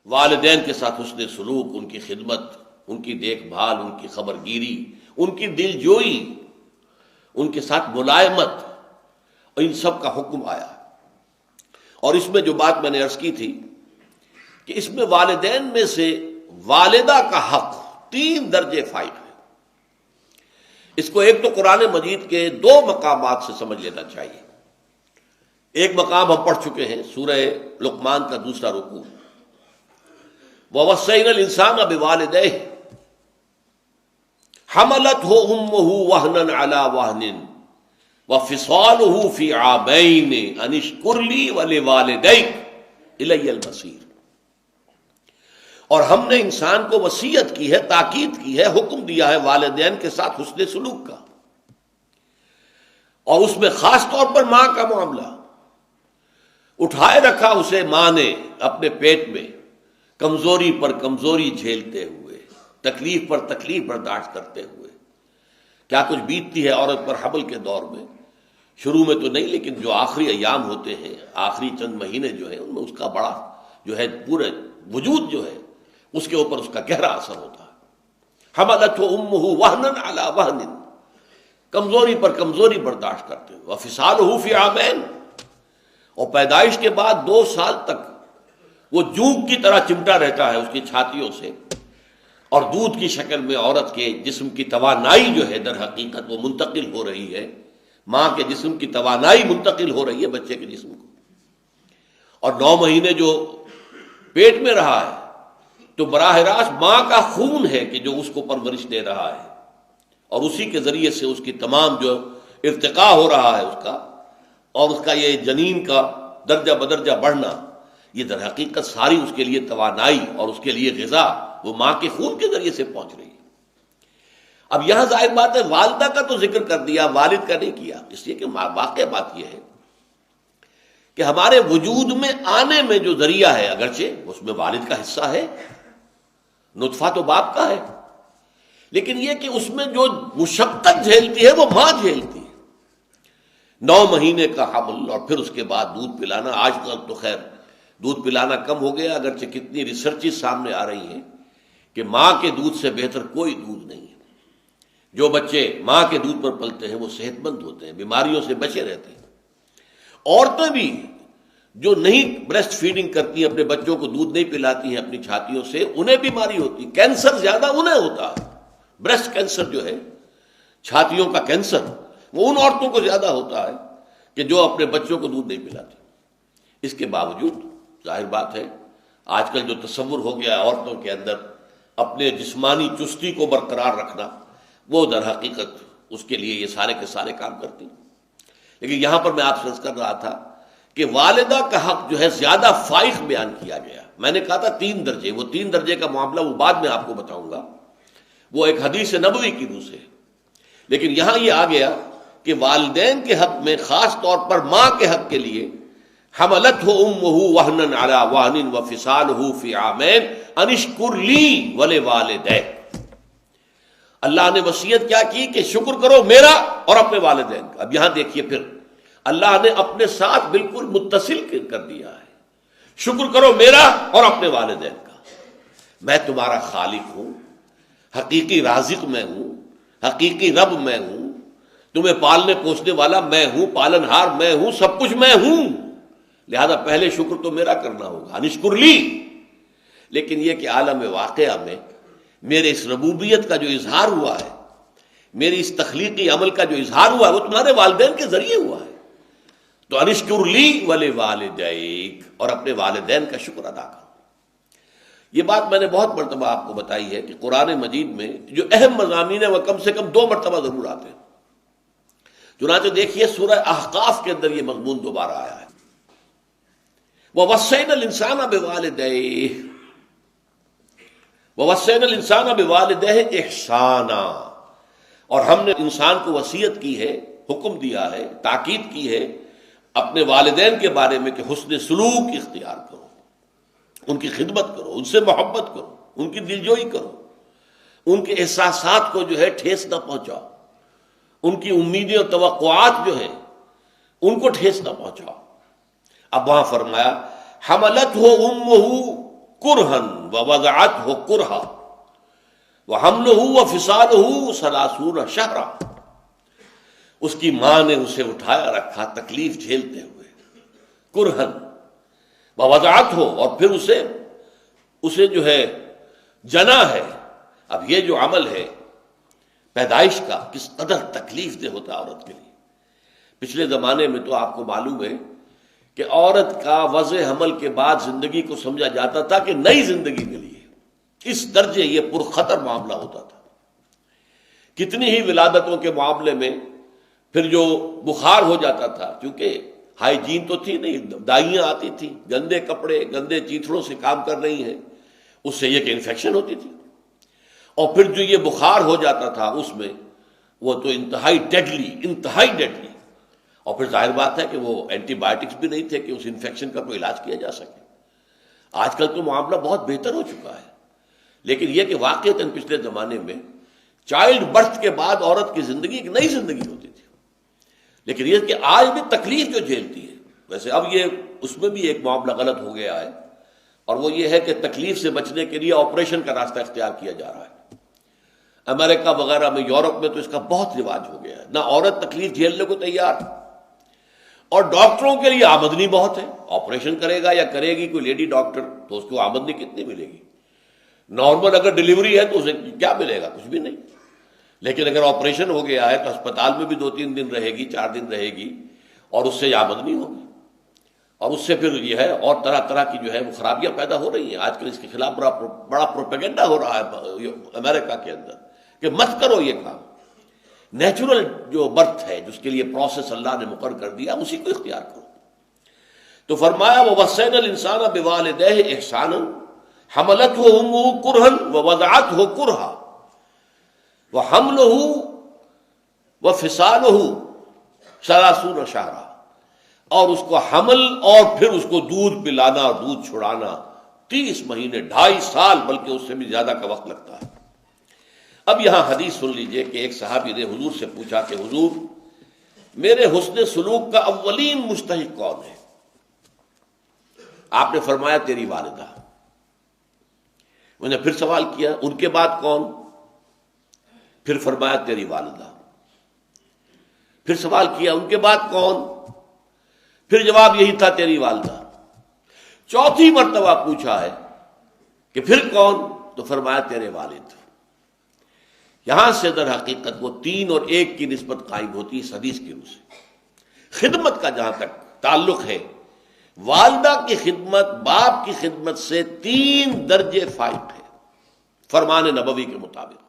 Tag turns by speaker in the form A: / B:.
A: والدین کے ساتھ حسن سلوک، ان کی خدمت، ان کی دیکھ بھال، ان کی خبر گیری، ان کی دل جوئی، ان کے ساتھ ملائمت، ان سب کا حکم آیا۔ اور اس میں جو بات میں نے عرض کی تھی کہ اس میں والدین میں سے والدہ کا حق 3 درجے فائق ہے۔ اس کو ایک تو قرآن مجید کے 2 مقامات سے سمجھ لینا چاہیے۔ ایک مقام ہم پڑھ چکے ہیں، سورہ لقمان کا دوسرا رکوع، وَوَصَّيْنَا الْإِنسَانَ بِوَالِدَيْهِ حَمَلَتْهُ أُمُّهُ وَهْنًا عَلَى وَهْنٍ وَفِصَالُهُ فِي عَامَيْنِ أَنِ اشْكُرْ لِي وَلِوَالِدَيْكَ إِلَيَّ الْمَصِيرُ۔ اور ہم نے انسان کو وصیت کی ہے، تاکید کی ہے، حکم دیا ہے والدین کے ساتھ حسن سلوک کا، اور اس میں خاص طور پر ماں کا معاملہ۔ اٹھائے رکھا اسے ماں نے اپنے پیٹ میں، کمزوری پر کمزوری جھیلتے ہوئے، تکلیف پر تکلیف برداشت کرتے ہوئے۔ کیا کچھ بیتتی ہے عورت پر حمل کے دور میں، شروع میں تو نہیں، لیکن جو آخری ایام ہوتے ہیں، آخری چند مہینے جو ہیں، ان میں اس کا بڑا جو ہے پورے وجود جو ہے اس کے اوپر اس کا گہرا اثر ہوتا ہے۔ حملتہ امہ وہنا علی وہن، کمزوری پر کمزوری برداشت کرتے ہوئے، وفصالہ فی عامین، اور پیدائش کے بعد 2 سال تک وہ جوک کی طرح چمٹا رہتا ہے اس کی چھاتیوں سے، اور دودھ کی شکل میں عورت کے جسم کی توانائی جو ہے در حقیقت وہ منتقل ہو رہی ہے، ماں کے جسم کی توانائی منتقل ہو رہی ہے بچے کے جسم کو۔ اور 9 مہینے جو پیٹ میں رہا ہے تو براہ راست ماں کا خون ہے کہ جو اس کو پرورش دے رہا ہے، اور اسی کے ذریعے سے اس کی تمام جو ارتقاء ہو رہا ہے اس کا، اور اس کا یہ جنین کا درجہ بدرجہ بڑھنا، یہ در حقیقت ساری اس کے لیے توانائی اور اس کے لیے غذا وہ ماں کے خون کے ذریعے سے پہنچ رہی ہے۔ اب یہاں ظاہر بات ہے والدہ کا تو ذکر کر دیا، والد کا نہیں کیا، اس لیے کہ واقع بات یہ ہے کہ ہمارے وجود میں آنے میں جو ذریعہ ہے، اگرچہ اس میں والد کا حصہ ہے، نطفہ تو باپ کا ہے، لیکن یہ کہ اس میں جو مشقت جھیلتی ہے وہ ماں جھیلتی ہے۔ 9 مہینے کا حمل، اور پھر اس کے بعد دودھ پلانا۔ آج تک تو خیر دودھ پلانا کم ہو گیا، اگرچہ کتنی ریسرچز سامنے آ رہی ہیں کہ ماں کے دودھ سے بہتر کوئی دودھ نہیں ہے۔ جو بچے ماں کے دودھ پر پلتے ہیں وہ صحت مند ہوتے ہیں، بیماریوں سے بچے رہتے ہیں۔ عورتیں بھی جو نہیں بریسٹ فیڈنگ کرتی ہیں، اپنے بچوں کو دودھ نہیں پلاتی ہیں اپنی چھاتیوں سے، انہیں بیماری ہوتی ہے، کینسر زیادہ انہیں ہوتا ہے۔ بریسٹ کینسر جو ہے، چھاتیوں کا کینسر، وہ ان عورتوں کو زیادہ ہوتا ہے کہ جو اپنے بچوں کو دودھ نہیں پلاتی۔ اس کے باوجود ظاہر بات ہے آج کل جو تصور ہو گیا عورتوں کے اندر اپنے جسمانی چستی کو برقرار رکھنا، وہ در حقیقت اس کے لیے یہ سارے کے سارے کام کرتی ہیں۔ لیکن یہاں پر میں آپ سے عرض کر رہا تھا کہ والدہ کا حق جو ہے زیادہ فائق بیان کیا گیا۔ میں نے کہا تھا 3 درجے، وہ 3 درجے کا معاملہ وہ بعد میں آپ کو بتاؤں گا، وہ ایک حدیث نبوی کی روح سے، لیکن یہاں یہ آ گیا کہ والدین کے حق میں، خاص طور پر ماں کے حق کے لیے، حملتہ امہ وہنا علی وہن وفصالہ فی عامین ان اشکر لی ولوالدیک۔ اللہ نے وصیت کیا کی کہ شکر کرو میرا اور اپنے والدین کا۔ اب یہاں دیکھیے پھر اللہ نے اپنے ساتھ بالکل متصل کر دیا ہے، شکر کرو میرا اور اپنے والدین کا۔ میں تمہارا خالق ہوں، حقیقی رازق میں ہوں، حقیقی رب میں ہوں، تمہیں پالنے پوسنے والا میں ہوں، پالنہار میں ہوں، سب کچھ میں ہوں، لہذا پہلے شکر تو میرا کرنا ہوگا، انشکر لی۔ لیکن یہ کہ عالم واقعہ میں میرے اس ربوبیت کا جو اظہار ہوا ہے، میری اس تخلیقی عمل کا جو اظہار ہوا ہے، وہ تمہارے والدین کے ذریعے ہوا ہے، تو انشکر لی ولوالدیک، اور اپنے والدین کا شکر ادا کرو۔ یہ بات میں نے بہت مرتبہ آپ کو بتائی ہے کہ قرآن مجید میں جو اہم مضامین ہیں وہ کم سے کم 2 مرتبہ ضرور آتے ہیں۔ چنانچہ دیکھیے سورہ احقاف کے اندر یہ مضمون دوبارہ آیا ہے، وَوَصَّيْنَا الْإِنسَانَ بِوَالِدَيْهِ وَوَصَّيْنَا الْإِنسَانَ بِوَالِدَيْهِ إِحْسَانًا، اور ہم نے انسان کو وصیت کی ہے، حکم دیا ہے، تاکید کی ہے اپنے والدین کے بارے میں کہ حسن سلوک اختیار کرو، ان کی خدمت کرو، ان سے محبت کرو، ان کی دلجوئی کرو، ان کے احساسات کو جو ہے ٹھیس نہ پہنچاؤ، ان کی امیدیں اور توقعات جو ہیں ان کو ٹھیس نہ پہنچاؤ۔ اب وہاں فرمایا حملتہ امہ کرہن ووضعتہ کرہا وحملہ وفصالہ ثلاثون شہرا، اس کی ماں نے اسے اٹھایا رکھا تکلیف جھیلتے ہوئے، کرہن ووضعتہ، اور پھر اسے جو ہے جنا ہے۔ اب یہ جو عمل ہے پیدائش کا کس قدر تکلیف دہ ہوتا ہے عورت کے لیے۔ پچھلے زمانے میں تو آپ کو معلوم ہے کہ عورت کا وضع حمل کے بعد زندگی کو سمجھا جاتا تھا کہ نئی زندگی کے لیے، اس درجے یہ پرخطر معاملہ ہوتا تھا۔ کتنی ہی ولادتوں کے معاملے میں پھر جو بخار ہو جاتا تھا، کیونکہ ہائیجین تو تھی نہیں، دائیاں آتی تھیں، گندے کپڑے گندے چیتڑوں سے کام کر رہی ہیں، اس سے یہ کہ انفیکشن ہوتی تھی، اور پھر جو یہ بخار ہو جاتا تھا اس میں وہ تو انتہائی ڈیڈلی، اور پھر ظاہر بات ہے کہ وہ اینٹی بایوٹکس بھی نہیں تھے کہ اس انفیکشن کا کوئی علاج کیا جا سکے۔ آج کل تو معاملہ بہت بہتر ہو چکا ہے، لیکن یہ کہ واقعتاً پچھلے زمانے میں چائلڈ برتھ کے بعد عورت کی زندگی ایک نئی زندگی ہوتی تھی، لیکن یہ کہ آج بھی تکلیف جو جھیلتی ہے، ویسے اب یہ اس میں بھی ایک معاملہ غلط ہو گیا ہے، اور وہ یہ ہے کہ تکلیف سے بچنے کے لیے آپریشن کا راستہ اختیار کیا جا رہا ہے۔ امریکہ وغیرہ میں، یورپ میں تو اس کا بہت رواج ہو گیا ہے، نہ عورت تکلیف جھیلنے کو تیار، اور ڈاکٹروں کے لیے آمدنی بہت ہے۔ آپریشن کرے گا یا کرے گی کوئی لیڈی ڈاکٹر تو اس کو آمدنی کتنی ملے گی؟ نارمل اگر ڈلیوری ہے تو اسے کیا ملے گا؟ کچھ بھی نہیں، لیکن اگر آپریشن ہو گیا ہے تو اسپتال میں بھی 2-3 دن رہے گی، 4 دن رہے گی، اور اس سے آمدنی ہوگی، اور اس سے پھر یہ ہے اور طرح طرح کی جو ہے وہ خرابیاں پیدا ہو رہی ہیں۔ آج کل اس کے خلاف بڑا پروپیگنڈا ہو رہا ہے امریکہ کے اندر کہ مت کرو یہ کام، نیچرل جو برتھ ہے جس کے لیے پروسیس اللہ نے مقرر کر دیا اسی کو اختیار کرو۔ تو فرمایا وَوَصَّيْنَا الْإِنسَانَ بِوَالِدَيْهِ إِحْسَانًا حَمَلَتْهُ أُمُّهُ كُرْهًا وَوَضَعَتْهُ كُرْهًا وَحَمْلُهُ وَفِصَالُهُ 30 شهرًا، اور اس کو حمل اور پھر اس کو دودھ پلانا اور دودھ چھڑانا 30 مہینے، 2.5 سال، بلکہ اس سے بھی زیادہ کا وقت لگتا ہے۔ اب یہاں حدیث سن لیجئے کہ ایک صحابی نے حضور سے پوچھا کہ حضور میرے حسن سلوک کا اولین مستحق کون ہے؟ آپ نے فرمایا تیری والدہ۔ میں نے پھر سوال کیا ان کے بعد کون؟ پھر فرمایا تیری والدہ۔ پھر سوال کیا ان کے بعد کون؟ پھر جواب یہی تھا تیری والدہ۔ چوتھی مرتبہ پوچھا ہے کہ پھر کون؟ تو فرمایا تیرے والد۔ یہاں سے در حقیقت وہ 3 اور 1 کی نسبت قائم ہوتی ہے اس حدیث کی روح سے۔ خدمت کا جہاں تک تعلق ہے، والدہ کی خدمت باپ کی خدمت سے 3 درجے فائق ہے فرمان نبوی کے مطابق۔